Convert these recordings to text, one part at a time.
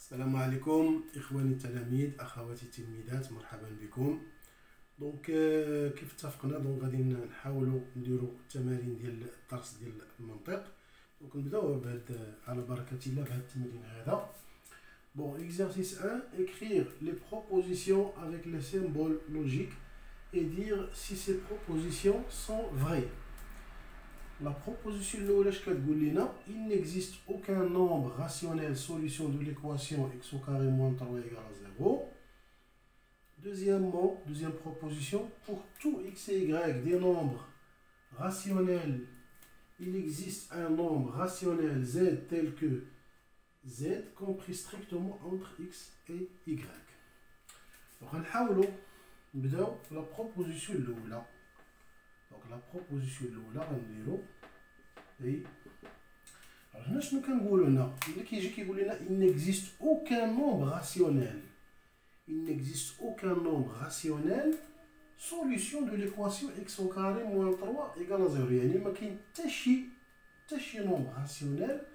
السلام عليكم إخواني التلاميذ أخواتي التلميذات، مرحبا بكم. دونك كيف اتفقنا غادي نحاولوا نديروا التمارين ديال الدرس ديال المنطق. دونك نبداو بهاد على بركة الله بهاد التمرين هذا. Bon, exercice 1, écrire les propositions avec les symboles logiques et dire si ces propositions sont vraies. La proposition il n'existe aucun nombre rationnel solution de l'équation x au carré moins 3 égale à 0. Deuxièmement, deuxième proposition, pour tout x et y des nombres rationnels, il existe un nombre rationnel z tel que z compris strictement entre x et y. Donc, on va la proposition là. Donc la proposition là, et alors il n'existe aucun nombre rationnel. Il n'existe aucun nombre rationnel solution de l'équation x au carré moins 3 égale à 0. يعني ما كاين حتى شي nombre rationnel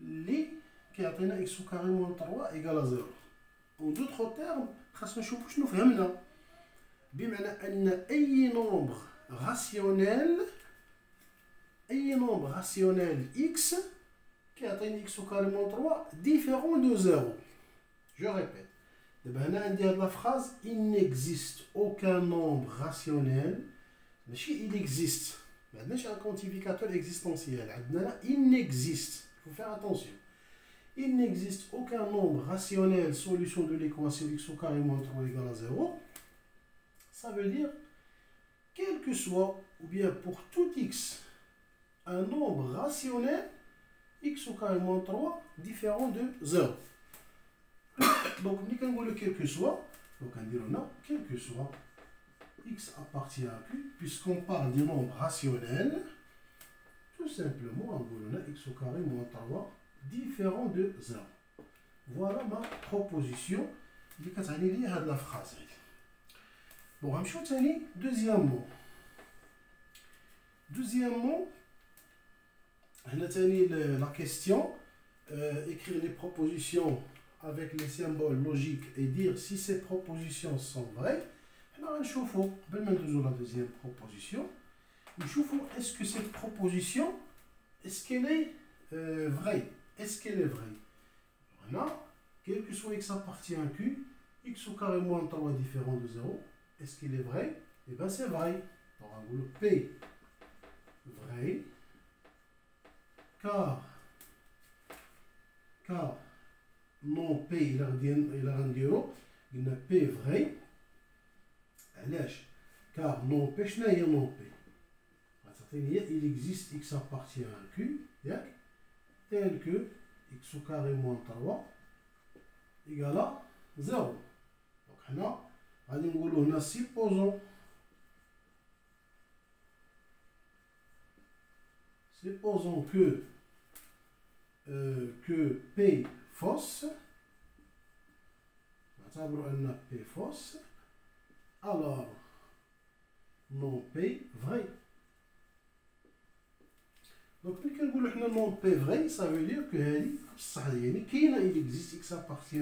اللي كيعطينا x au carré moins 3 égale à 0. En d'autres termes خاصنا نشوفوا شنو فهمنا. بمعنى أن أي nombre rationnel x qui atteint x au carré moins 3 différent de 0. Je répète. La phrase il n'existe aucun nombre rationnel. Il existe. Un quantificateur existentiel. Il n'existe. Il faut faire attention. Il n'existe aucun nombre rationnel solution de l'équation x au carré moins 3 égale à 0. Ça veut dire, quel que soit, ou bien pour tout x, un nombre rationnel, x au carré moins 3, différent de 0. Donc, on dit quel que soit, donc on dit non, quel que soit, x appartient à Q, puisqu'on parle du nombre rationnel, tout simplement, on dit x au carré moins 3, différent de 0. Voilà ma proposition. Je vais lire la phrase. Bon, on va aller deuxièmement. Deuxièmement, on a la question, écrire les propositions avec les symboles logiques et dire si ces propositions sont vraies. Alors, on va toujours la deuxième proposition. On est-ce que cette proposition, est-ce qu'elle est vraie? Est-ce qu'elle est vraie? Voilà, quel que soit x appartient à Q, x au carré moins 3 différent de 0. Est-ce qu'il est vrai? Eh bien, c'est vrai. Donc, on va le P vrai, car non P il a rendu il a P vrai. Car non P, je n'ai non P. Il existe x appartient à Q, tel que x au carré moins 3 égale à 0. Donc, là, supposons que P fausse, P fausse, alors non P vrai. Donc, quand on dit non P vrai, ça veut dire que il existe x appartient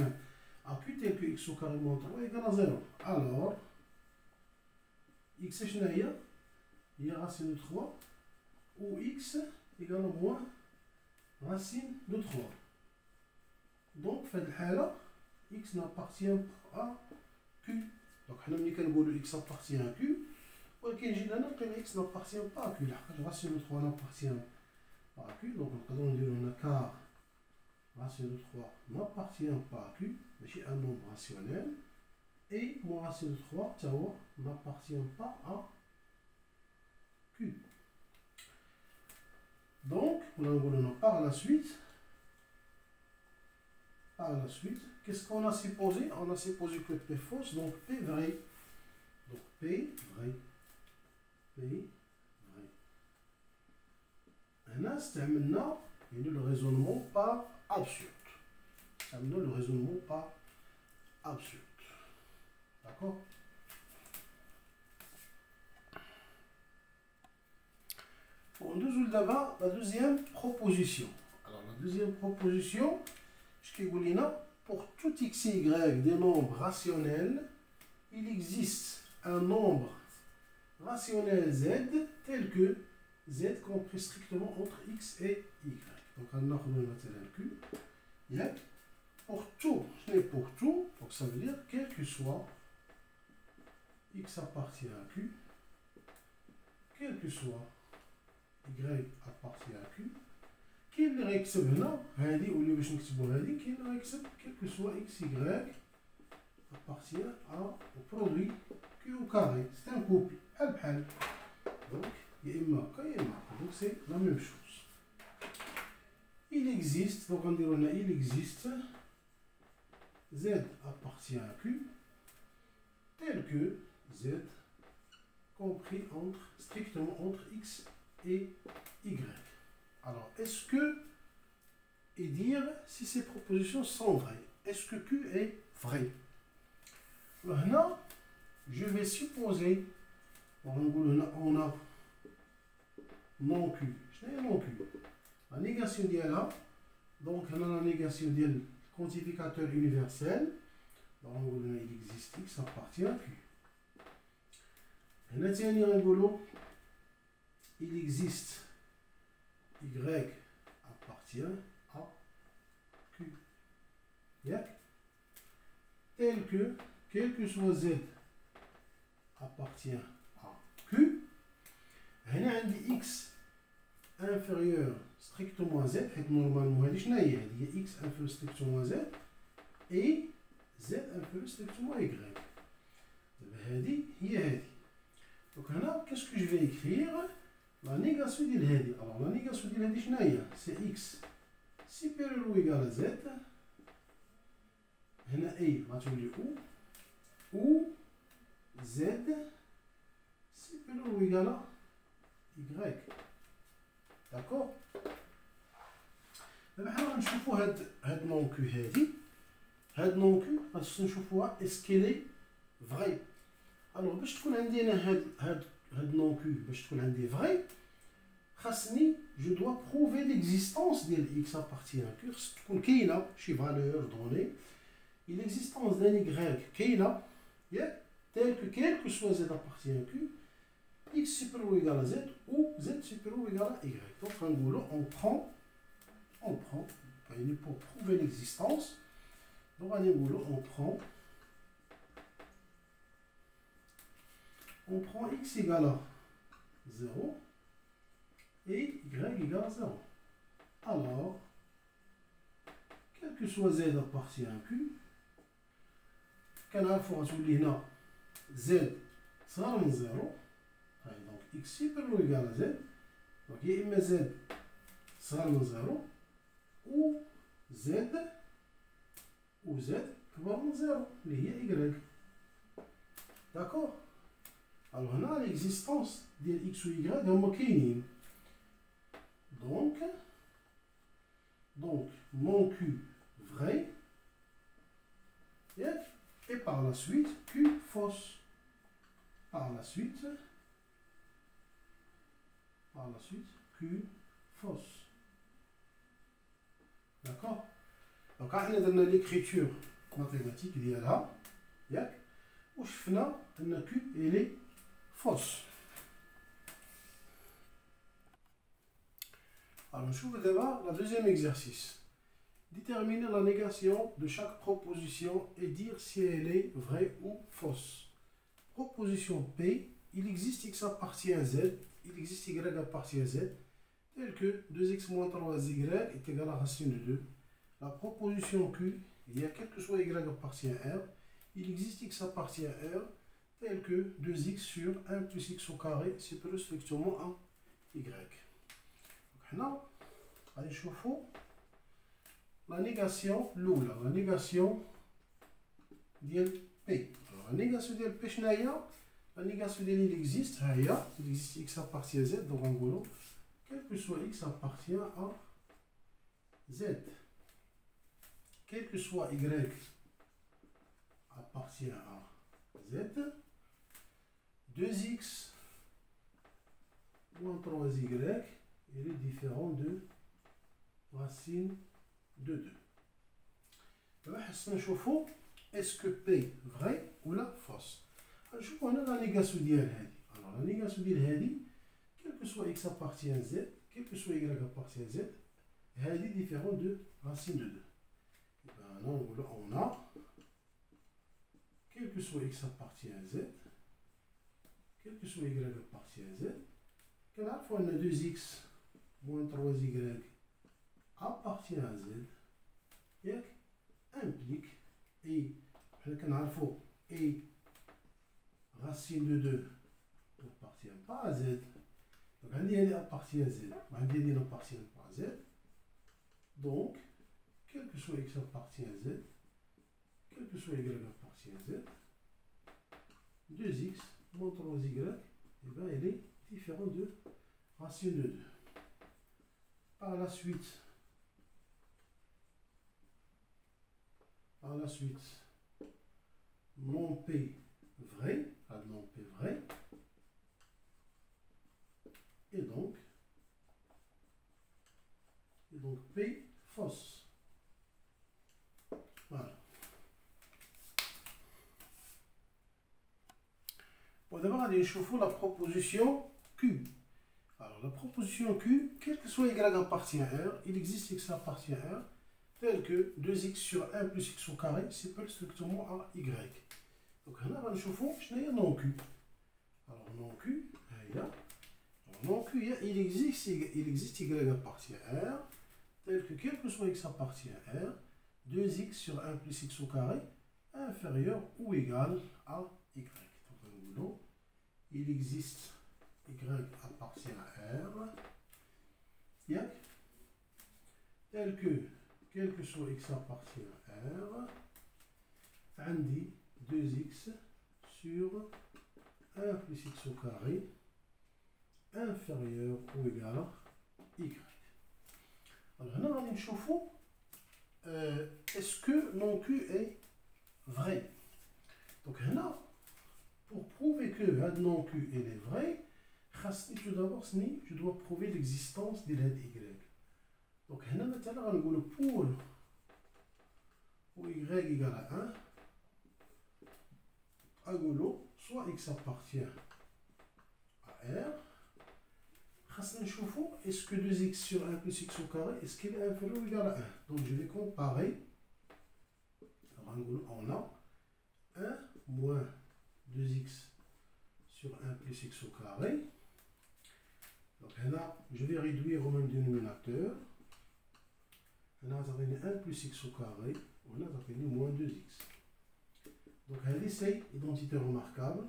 à Q tel que x au carré moins 3 égale à 0. Alors, x est il y a racine de 3 ou x égale à moins racine de 3. Donc, x n'appartient pas à Q. Donc, on dit x appartient à Q. X n'appartient pas à Q. Racine de 3 n'appartient pas à Q. Donc, on dit car racine de 3 n'appartient pas à Q, mais c'est un nombre rationnel. Et mon racine de 3, n'appartient pas à Q. Donc, par la suite, qu'est-ce qu'on a supposé? On a supposé que P fausse, donc P vrai. Donc P vrai. P vrai. Un instant maintenant, il y a le raisonnement pas absurde. Ça me donne le raisonnement pas absurde. D'accord? Bon, la deuxième proposition. Alors, la deuxième proposition, pour tout x et y des nombres rationnels, il existe un nombre rationnel z tel que z compris strictement entre x et y. Donc, on a le Q. Pour tout, ce n'est pour tout, donc ça veut dire quel que soit x appartient à q, quel que soit y appartient à q, كاين اللي غيكتب هنا هذه واللي باش نكتبوا هذه كاين اللي غيكتب quel que soit x y appartient au produit q au carré. C'est un couple بحال donc يا اما هكا يا اما هكا. donc c'est la même chose. Il existe, donc on dit il existe z appartient à q tel que z compris strictement entre x et y. Alors, est-ce que, et dire si ces propositions sont vraies. Est-ce que Q est vrai? Maintenant, je vais supposer, on a non Q. Je n'ai non Q. La négation d'IA, donc on a la négation du quantificateur universel. Donc, il existe X appartient à Q. Il existe y appartient à q. Tel que, quel que soit z appartient à q. هنا عندي x inférieur strictement à z. Normalement هذه شنو هي؟ هذه x inférieur strictement à z et z inférieur strictement à y. هذه هي هذه. Donc هنا qu'est-ce que je vais écrire? La négation de l'hadi. Alors, la négation de l'hadi, c'est x supérieur ou égal à z. Là, a, va tu ou z supérieur ou égal à y. D'accord? Maintenant, on va voir non Q. Cette non Q, on va voir est-ce qu'elle est vraie. Alors, pour que cette non Q, pour que est vraie, je dois prouver l'existence de x appartient à q. Comme qu'il y a chez valeur donnée, l'existence d'un y qu'il y a, tel que quel que soit z appartient à q, x supérieur ou égal à z ou z supérieur ou égal à y. Donc on prend pour prouver l'existence. Donc on prend x égale à 0 et y égale à 0. Alors, quel que soit z appartient à q, كنعرفوا غتولي هنا z صغر من 0. donc x supérieur ou égal à z. donc يا إما z صغر من 0 ou z كبر من 0 اللي هي y. D'accord? Alors هنا l'existence ديال x و y هما كاينين. Donc mon Q vrai et par la suite Q fausse. Par la suite Q fausse. D'accord? Donc on a dans l'écriture mathématique ديالها وشفنا ان Q elle est fausse. Alors, je vous d'abord le deuxième exercice. Déterminer la négation de chaque proposition et dire si elle est vraie ou fausse. Proposition P, il existe x appartient à z, il existe y appartient à z, tel que 2x moins 3y est égal à racine de 2. La proposition Q, il y a quel que soit y appartient à R, il existe x appartient à R, tel que 2x sur 1 plus x au carré supérieur strictement à y. Maintenant, allez chauffer la négation l'oula, la négation de P. Alors, la négation de P, la négation de il existe x appartient à z, donc en gros, quel que soit x appartient à z. Quel que soit y appartient à z, 2x moins 3y il est différent de racine de 2. دابا خصنا نشوفو اسكو بي فري ولا فوس. غنشوفو هنا لا نيغاسيون ديال هادي. الوغ لا نيغاسيون ديال هادي كيلكو سوا اكس ابارتيان زد كيلكو سوا y ابارتيان زد هادي ديفيرون دو راسين دو 2. يبقى هنا نقولو اون ا كيلكو سوا اكس ابارتيان زد كيلكو سوا y ابارتيان زد كنعرفو ان 2x moins 3y appartient à z ياك implique et حنا كنعرفو a racine de 2 n'appartient pas à z. Donc عندي هادي appartient à z وعندي هادي n'appartient pas à z. Donc quel que soit x appartient à z quel que soit y appartient à z 2x moins 3y et ben elle est différente de racine de 2. Par la suite, non P vrai, non P vrai, et donc P fausse. Voilà. Bon, d'abord, allez chauffer la proposition Q. Alors, la proposition Q, quel que soit y appartient à R, il existe x appartient à R, tel que 2x sur 1 plus x au carré, c'est pas strictement à y. Donc, on va chauffer, je n'ai non Q. Alors, non Q, non Q, il existe y appartient à R, tel que quel que soit x appartient à R, 2x sur 1 plus x au carré, inférieur ou égal à y. Donc, il existe y appartient à R, bien, tel que quel que soit x appartient à R, عندي 2x sur 1 plus x au carré inférieur ou égal à y. Alors هنا غادي نشوفو est-ce que non Q est vrai. Donc هنا pour prouver que non Q est vrai, tout d'abord je dois prouver l'existence de y. Donc هنا مثلا غنقولو pour y égale à 1 غنقولو soit x appartient à R خاصنا نشوفو est-ce que 2x sur 1 plus x au carré est-ce qu'il est inférieur ou égal à 1. Donc je vais comparer. غنقولو on a 1 moins 2x sur 1 plus x au carré. Donc là, je vais réduire au même dénominateur. Là, ça fait 1 plus x au carré. On a fait moins 2x. Donc là, c'est identité remarquable.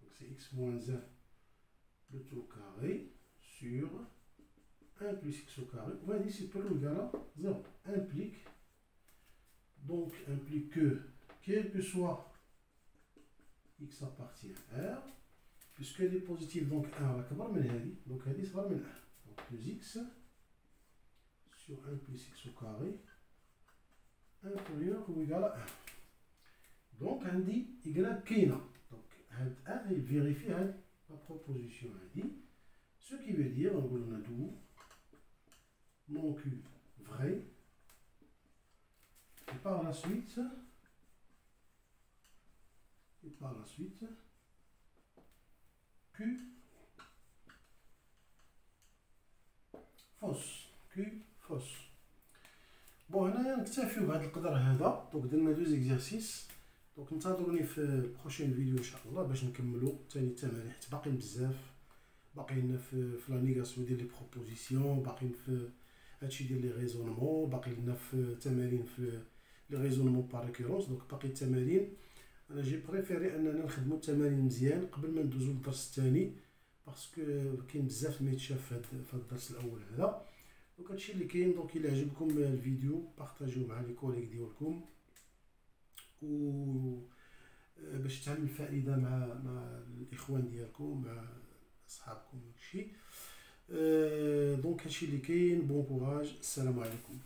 Donc c'est x moins 1 le tout au carré sur 1 plus x au carré. On va dire c'est pour égal à 0. Implique que quel que soit x appartient à R, puisqu'elle est positive, donc 1 à la كبر من هذه, donc هذه صغر من 1. Donc 2x sur 1 plus x au carré inférieur ou égal à 1. Donc on dit y كاينة. Donc هاد 1 il vérifie la proposition هذه. Ce qui veut dire, on va dire tout non Q vrai. Et par la suite Q fausse. بون هنايا نكتفيو بهذا القدر هذا. دونك درنا 2 زيكزارسيس. دونك انتظروني في البروشين فيديو ان شاء الله باش نكملوا ثاني التمارين حيت باقيين بزاف. باقيين في لا نيغاسيون ديال لي بروبوزيسيون, باقيين في هادشي ديال لي ريزونمون, باقي لنا في تمارين في لي ريزونمون بار ريكورونس. دونك باقي التمارين. انا جي بريفيري اننا نخدموا التمارين مزيان قبل ما ندوزو للدرس الثاني باسكو كاين بزاف ما يتشاف في الدرس الاول هذا. دونك هادشي اللي كاين. دونك الى عجبكم الفيديو بارطاجيوه مع لي كوليك ديالكم و باش تعلم الفائده مع الاخوان ديالكم مع اصحابكم. داكشي دونك هادشي اللي كاين. بون كوراج. السلام عليكم.